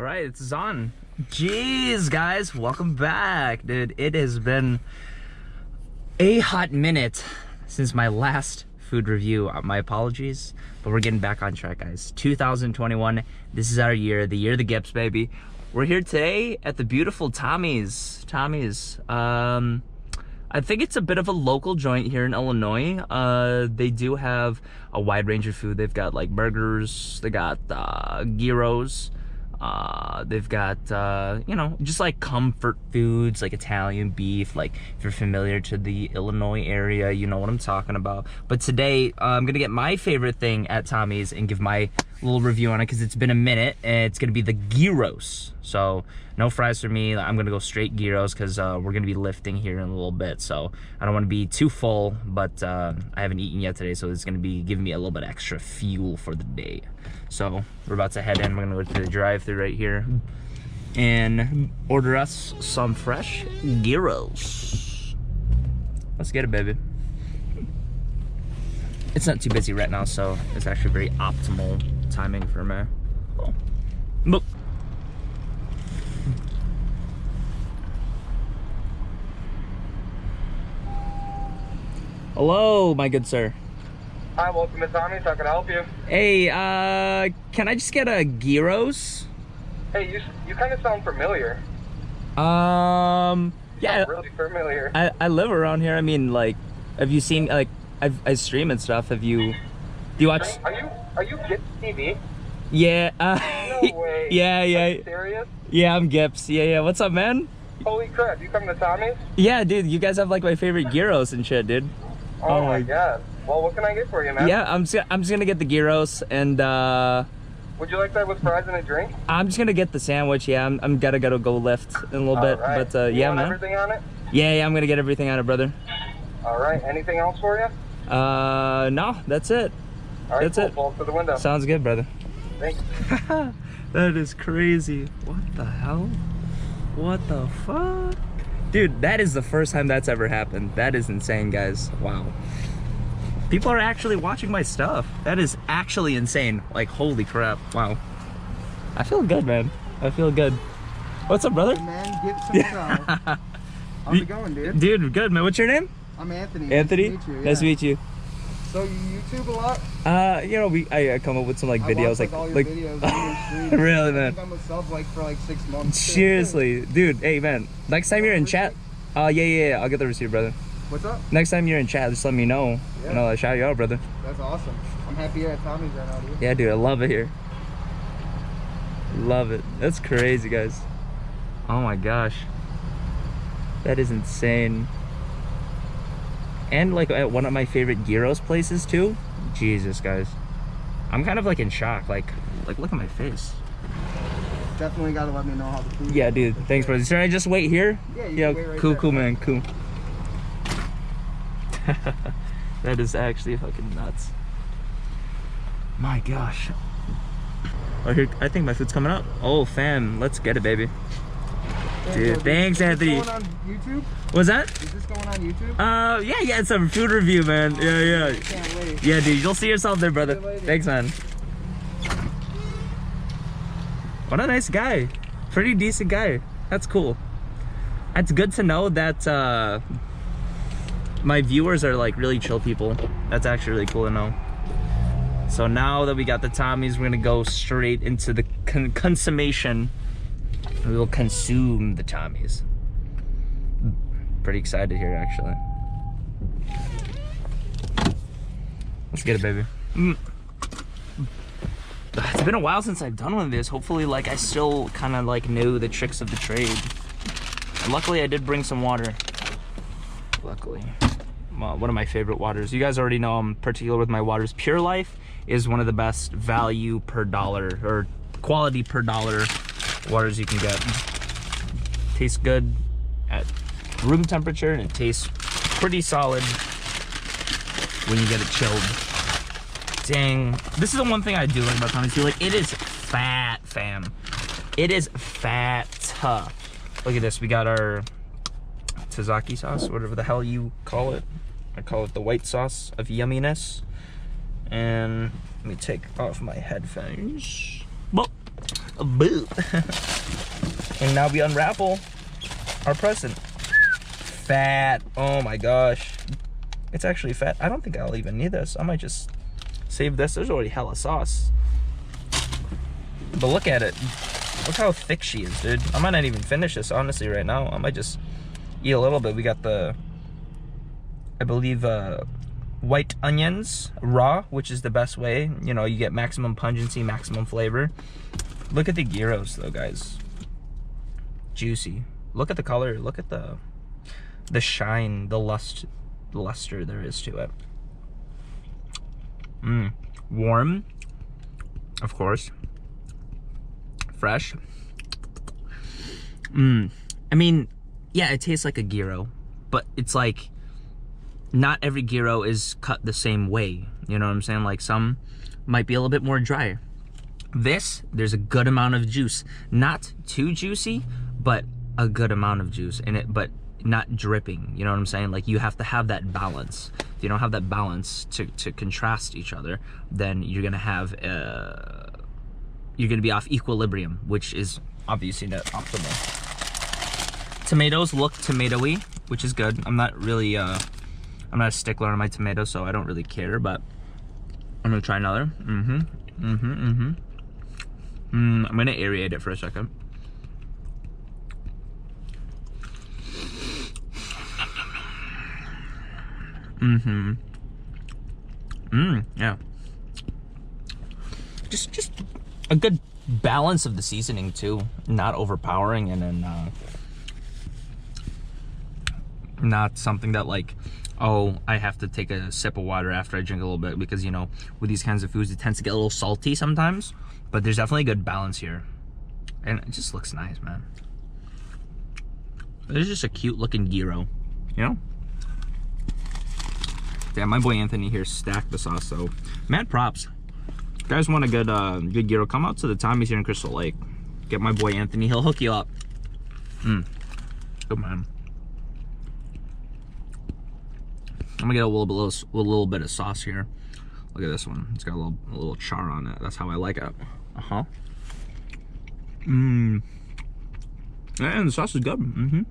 All right, it's on. Jeez, guys, welcome back, dude. It has been a hot minute since my last food review. My apologies, but we're getting back on track, guys. 2021, this is our year, the year of the Gips, baby. We're here today at the beautiful Tommy's. I think it's a bit of a local joint here in Illinois. They do have a wide range of food. They've got like burgers, they got gyros, they've got you know, just like comfort foods like Italian beef. Like if you're familiar to the Illinois area, you know what I'm talking about. But today I'm gonna get my favorite thing at Tommy's and give my little review on it because it's been a minute, and it's gonna be the gyros. So no fries for me. I'm gonna go straight gyros because we're gonna be lifting here in a little bit, so I don't want to be too full, but I haven't eaten yet today, so it's gonna be giving me a little bit extra fuel for the day. So we're about to head in. We're gonna go to the drive-thru right here and order us some fresh gyros. Let's get it, baby. It's not too busy right now, so it's actually very optimal timing for me. Oh. Look. Hello, my good sir. Hi, welcome to Tommy's. How can I help you? Hey, can I just get a gyros? Hey, you kind of sound familiar. Yeah. Really familiar. I live around here. I mean, like, have you seen, like, I stream and stuff. Have you, do you watch? Are you Gips TV? Yeah. No way. Yeah. Are you serious? Yeah, I'm Gips. Yeah. What's up, man? Holy crap, you come to Tommy's? Yeah, dude, you guys have like my favorite gyros and shit, dude. Oh my god. Well, what can I get for you, man? Yeah, I'm just gonna get the gyros, and would you like that with fries and a drink? I'm just gonna get the sandwich. Yeah, I'm gotta go lift in a little bit. Right. But you yeah, want man. Everything on it? Yeah, I'm gonna get everything on it, brother. All right. Anything else for you? No, that's it. All right, that's cool. it. Pull up to the window. Sounds good, brother. Thanks. That is crazy. What the hell? What the fuck? Dude, that is the first time that's ever happened. That is insane, guys. Wow. People are actually watching my stuff. That is actually insane. Like, holy crap. Wow. I feel good, man. I feel good. What's up, brother? Hey man, get some How's it going, dude? Dude, good, man. What's your name? I'm Anthony. Anthony? Nice to meet you. Nice to meet you. So you YouTube a lot? You know, I come up with some like I videos, watch, all your videos on your stream. Really, man. I think I'm with sub like for like 6 months. Seriously, dude. Hey, man. Next time you're in chat, yeah. I'll get the receipt, brother. What's up? Next time you're in chat, just let me know. Yeah. And I'll shout you out, brother. That's awesome. I'm happy you're at Tommy's right now, dude. Yeah, dude. I love it here. Love it. That's crazy, guys. Oh my gosh. That is insane. And like at one of my favorite gyros places too. Jesus, guys. I'm kind of like in shock. Like look at my face. Definitely gotta let me know how the food Yeah, is. dude. Thanks, brother. Should I just wait here? Yeah, you can wait right cool, there. cool, man. Cool. That is actually fucking nuts. My gosh. Oh, here, I think my food's coming up. Oh, fam. Let's get it, baby. Dude, thanks, Anthony. Is this going on YouTube? What's that? Is this going on YouTube? Yeah, it's a food review, man. Yeah. I can't wait. Yeah, dude, you'll see yourself there, brother. See you later. Thanks, man. What a nice guy. Pretty decent guy. That's cool. It's good to know that my viewers are like really chill people. That's actually really cool to know. So now that we got the Tommy's, we're gonna go straight into the consummation. We will consume the Tommy's. Pretty excited here, actually. Let's get it, baby. It's been a while since I've done one of this. Hopefully, like, I still kind of like knew the tricks of the trade. And luckily, I did bring some water. Luckily. Well, one of my favorite waters. You guys already know I'm particular with my waters. Pure Life is one of the best value per dollar, or quality per dollar waters you can get. Tastes good at room temperature, and it tastes pretty solid when you get it chilled. Dang, this is the one thing I do like about Tommy's. Like, it is fat, fam. It is fat. Look at this. We got our Tzatziki sauce, whatever the hell you call it. I call it the white sauce of yumminess. And let me take off my headphones. Well, Boo. And now we unravel our present. Fat. Oh my gosh. It's actually fat. I don't think I'll even need this. I might just save this. There's already hella sauce. But look at it. Look how thick she is, dude. I might not even finish this, honestly, right now. I might just eat a little bit. We got the, I believe, white onions raw, which is the best way. You know, you get maximum pungency, maximum flavor. Look at the gyros, though, guys. Juicy. Look at the color. Look at the shine, the luster there is to it. Warm, of course. Fresh. I mean, yeah, it tastes like a gyro, but it's like not every gyro is cut the same way. You know what I'm saying? Like some might be a little bit more dry. This, there's a good amount of juice. Not too juicy, but a good amount of juice in it, but not dripping. You know what I'm saying? Like you have to have that balance. If you don't have that balance to contrast each other, then you're gonna have you're gonna be off equilibrium, which is obviously not optimal. Tomatoes look tomatoey, which is good. I'm not really I'm not a stickler on my tomatoes, so I don't really care, but I'm gonna try another. I'm gonna aerate it for a second. Yeah. Just a good balance of the seasoning too, not overpowering, and then not something that like, oh, I have to take a sip of water after I drink a little bit, because you know, with these kinds of foods it tends to get a little salty sometimes, but there's definitely a good balance here, and it just looks nice, man. It's just a cute looking gyro, you know. Yeah, my boy Anthony here stacked the sauce, so mad props. If you guys want a good good gyro, come out to the Tommy's here in Crystal Lake. Get my boy Anthony, he'll hook you up. Good man. I'm gonna get a little bit of sauce here. Look at this one. It's got a little char on it. That's how I like it. And the sauce is good.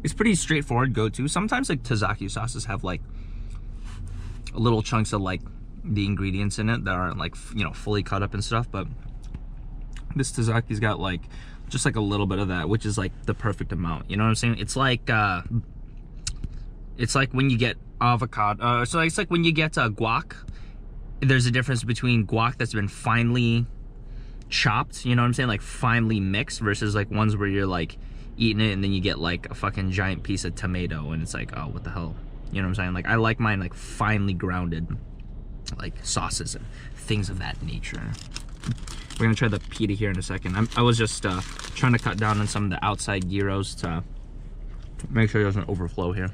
It's pretty straightforward go-to. Sometimes like Tzatziki sauces have like little chunks of like the ingredients in it that aren't like, you know, fully cut up and stuff, but this Tzatziki's got like just like a little bit of that, which is like the perfect amount. You know what I'm saying? It's like when you get avocado. So it's like when you get guac. There's a difference between guac that's been finely chopped, you know what I'm saying, like finely mixed, versus like ones where you're like eating it and then you get like a fucking giant piece of tomato and it's like, oh, what the hell, you know what I'm saying? Like I like mine like finely grounded, like sauces and things of that nature. We're gonna try the pita here in a second. I was just trying to cut down on some of the outside gyros to make sure it doesn't overflow here.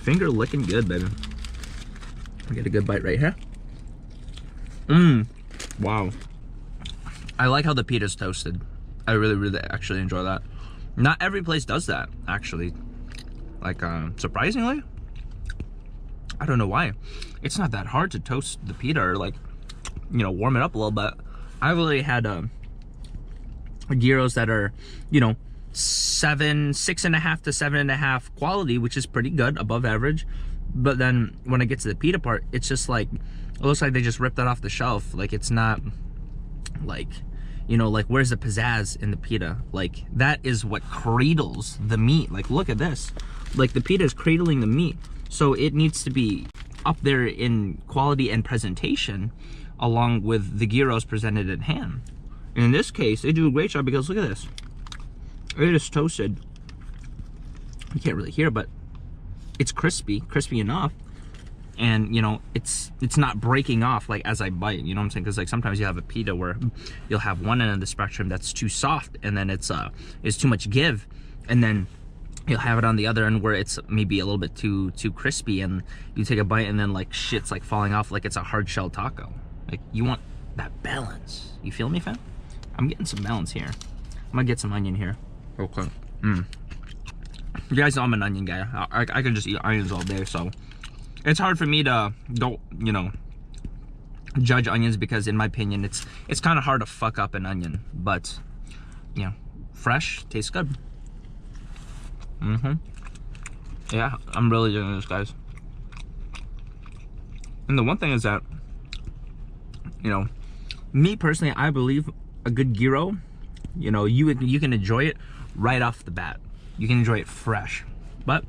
Finger licking good, baby. I get a good bite right here. Wow. I like how the pita's toasted. I really actually enjoy that. Not every place does that, actually. Like, surprisingly. I don't know why. It's not that hard to toast the pita or like, you know, warm it up a little bit. I've really had gyros that are, you know, 6.5 to 7.5 quality, which is pretty good, above average. But then when it gets to the pita part, it's just like, it looks like they just ripped that off the shelf. Like it's not like, you know, like where's the pizzazz in the pita? Like that is what cradles the meat. Like look at this. Like the pita is cradling the meat. So it needs to be up there in quality and presentation along with the gyros presented at hand. And in this case, they do a great job because look at this. It is toasted. You can't really hear, but it's crispy enough. And you know, it's not breaking off like as I bite, you know what I'm saying? Because like sometimes you have a pita where you'll have one end of the spectrum that's too soft, and then it's too much give, and then you'll have it on the other end where it's maybe a little bit too crispy, and you take a bite and then like shit's like falling off like it's a hard shell taco. Like you want that balance. You feel me, fam? I'm getting some balance here. I'm gonna get some onion here real quick. You guys know I'm an onion guy. I can just eat onions all day, so it's hard for me to go, you know, judge onions, because in my opinion it's kind of hard to fuck up an onion, but you know, fresh tastes good. Yeah, I'm really doing this, guys. And the one thing is that, you know, me personally, I believe a good gyro, you know, you can enjoy it right off the bat. You can enjoy it fresh, but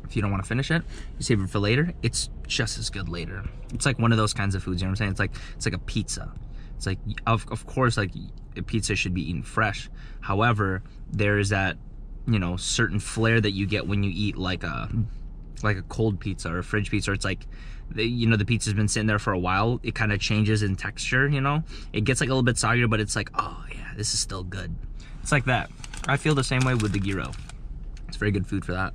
if you don't want to finish it, you save it for later. It's just as good later. It's like one of those kinds of foods, you know what I'm saying? It's like a pizza. It's like, of course, like a pizza should be eaten fresh. However, there is that, you know, certain flair that you get when you eat like a cold pizza or a fridge pizza. Or it's like, you know, the pizza's been sitting there for a while. It kind of changes in texture, you know? It gets like a little bit soggier, but it's like, oh yeah, this is still good. It's like that. I feel the same way with the gyro. It's very good food for that.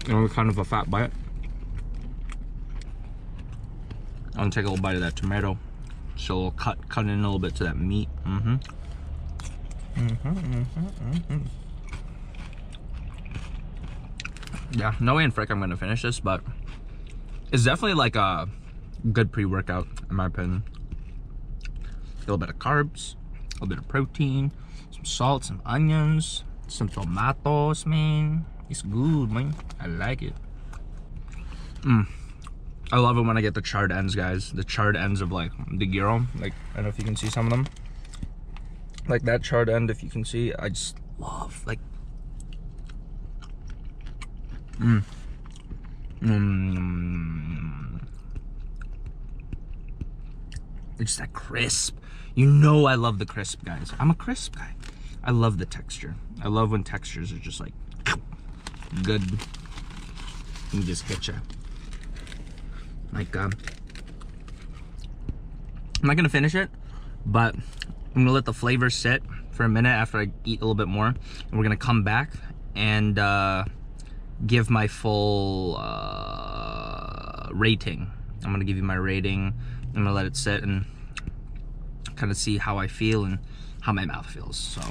You know, kind of a fat bite. I'm gonna take a little bite of that tomato. So we'll cut in a little bit to that meat. Yeah, no way in frick I'm gonna finish this, but it's definitely like a good pre-workout in my opinion. A little bit of carbs, a little bit of protein, some salt, some onions, some tomatoes, man. It's good, man. I like it. I love it when I get the charred ends, guys. The charred ends of like the gyro. Like, I don't know if you can see some of them. Like that charred end, if you can see, I just love like. It's just that crisp. You know I love the crisp, guys. I'm a crisp guy. I love the texture. I love when textures are just like good and just hit you. Like, I'm not gonna finish it, but I'm gonna let the flavors sit for a minute after I eat a little bit more, and we're gonna come back and give my full rating. I'm gonna give you my rating. I'm gonna let it sit and kind of see how I feel and how my mouth feels. So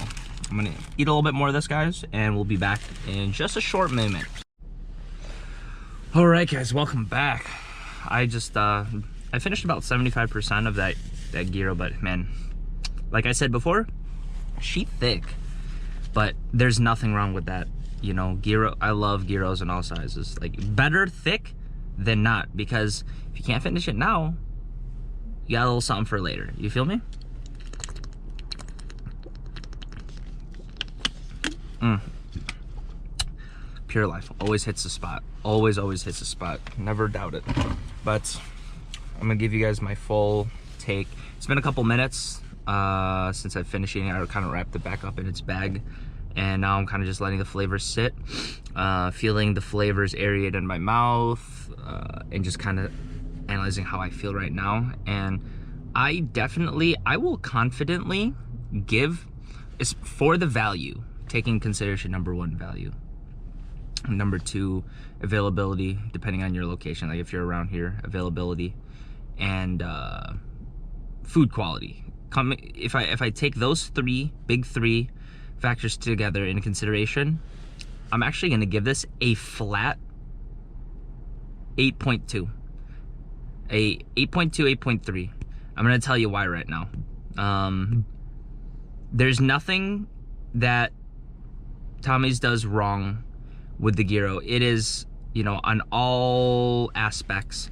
I'm gonna eat a little bit more of this, guys, and we'll be back in just a short moment. All right, guys, welcome back. I just I finished about 75% of that gyro, but man, like I said before, she thick, but there's nothing wrong with that. You know, gyro, I love gyros in all sizes. Like, better thick than not, because if you can't finish it now, you got a little something for later. You feel me? Pure life always hits the spot. Always hits the spot. Never doubt it. But I'm gonna give you guys my full take. It's been a couple minutes since I've finished eating. I kind of wrapped it back up in its bag, and now I'm kind of just letting the flavors sit, feeling the flavors aerate in my mouth, and just kind of analyzing how I feel right now. And I will confidently give, is for the value, taking consideration number one, value. Number two, availability, depending on your location. Like if you're around here, availability, and food quality. If I take those big three factors together into consideration, I'm actually gonna give this a flat 8.2. A 8.2, 8.3. I'm gonna tell you why right now. There's nothing that Tommy's does wrong with the gyro. It is, you know, on all aspects,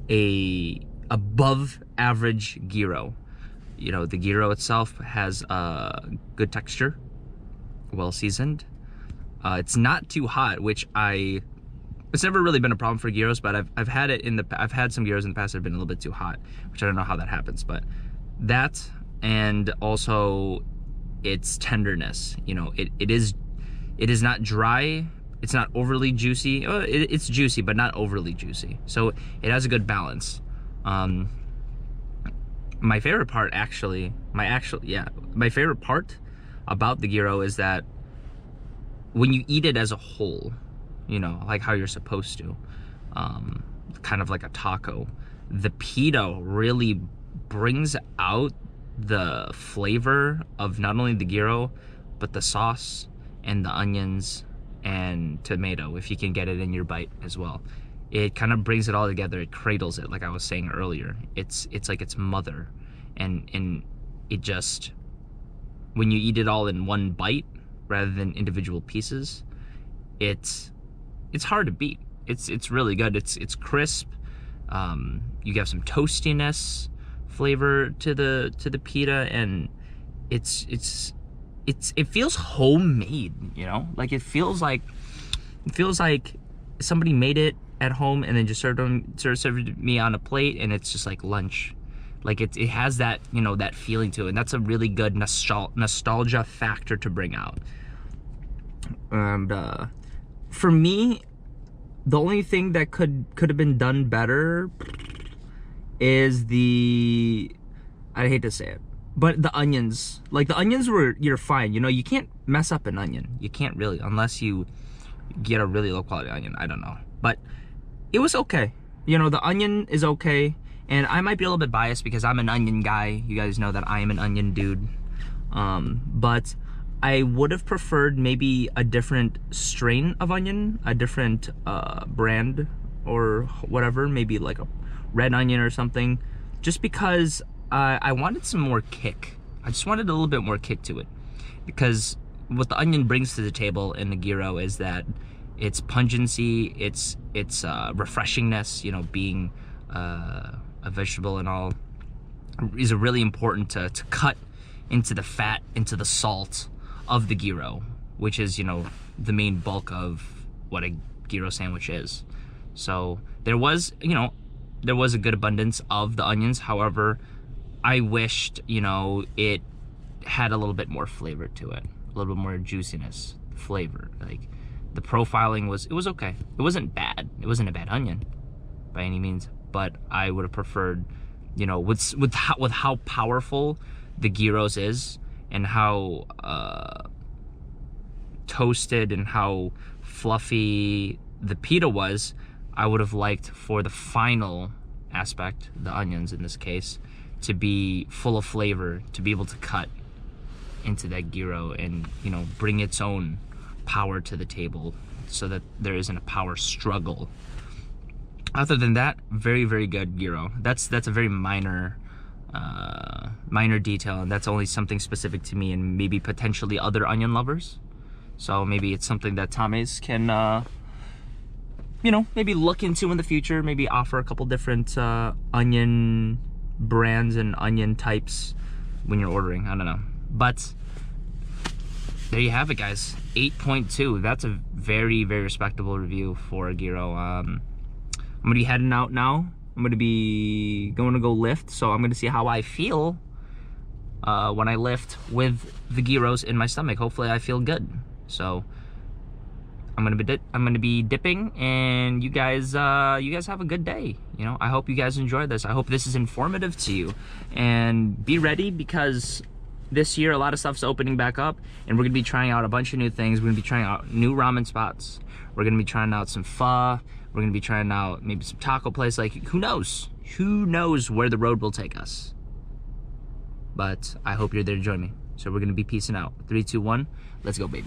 a above average gyro. You know, the gyro itself has a good texture, well seasoned. It's not too hot, which it's never really been a problem for gyros, but I've had some gyros in the past that have been a little bit too hot, which I don't know how that happens, but that, and also its tenderness. You know, it is not dry. It's not overly juicy. It's juicy, but not overly juicy. So it has a good balance. My favorite part, my favorite part about the gyro is that when you eat it as a whole, you know, like how you're supposed to. Kind of like a taco. The pita really brings out the flavor of not only the gyro, but the sauce and the onions and tomato, if you can get it in your bite as well. It kind of brings it all together. It cradles it, like I was saying earlier. It's like its mother, and it just, when you eat it all in one bite rather than individual pieces, it's hard to beat. It's really good. It's crisp. You have some toastiness flavor to the pita, and it feels homemade, you know? Like it feels like somebody made it at home and then just served me on a plate, and it's just like lunch. Like it has that, you know, that feeling to it, and that's a really good nostalgia factor to bring out. And for me, the only thing that could have been done better is I hate to say it, but the onions. Like the onions you're fine. You know, you can't mess up an onion. You can't really, unless you get a really low quality onion. I don't know. But it was okay. You know, the onion is okay. And I might be a little bit biased because I'm an onion guy. You guys know that I am an onion dude. But I would have preferred maybe a different strain of onion, a different brand or whatever, maybe like a red onion or something, just because I wanted some more kick. I just wanted a little bit more kick to it, because what the onion brings to the table in the gyro is that its pungency, its refreshingness, you know, being a vegetable and all, is really important to cut into the fat, into the salt of the gyro, which is, you know, the main bulk of what a gyro sandwich is. So there was, you know, there was a good abundance of the onions. However, I wished, you know, it had a little bit more flavor to it, a little bit more juiciness, flavor. Like the profiling was okay. It wasn't bad. It wasn't a bad onion by any means, but I would have preferred, you know, with how powerful the gyros is, and how toasted and how fluffy the pita was, I would have liked for the final aspect, the onions in this case, to be full of flavor, to be able to cut into that gyro and, you know, bring its own power to the table so that there isn't a power struggle. Other than that, very, very good gyro. That's a very minor detail, and that's only something specific to me and maybe potentially other onion lovers. So maybe it's something that Tame's can you know, maybe look into in the future, maybe offer a couple different onion brands and onion types when you're ordering. I don't know, but there you have it, guys. 8.2. That's a very, very respectable review for a gyro. I'm gonna be heading out now. I'm gonna be going to go lift, so I'm gonna see how I feel when I lift with the gyros in my stomach. Hopefully I feel good. So I'm gonna be dipping, and you guys have a good day. You know, I hope you guys enjoy this. I hope this is informative to you, and be ready, because this year a lot of stuff's opening back up, and we're gonna be trying out a bunch of new things. We're gonna be trying out new ramen spots. We're gonna be trying out some pho. We're gonna be trying out maybe some taco place. Like, who knows? Who knows where the road will take us? But I hope you're there to join me. So we're gonna be peacing out. 3, 2, 1. Let's go, baby.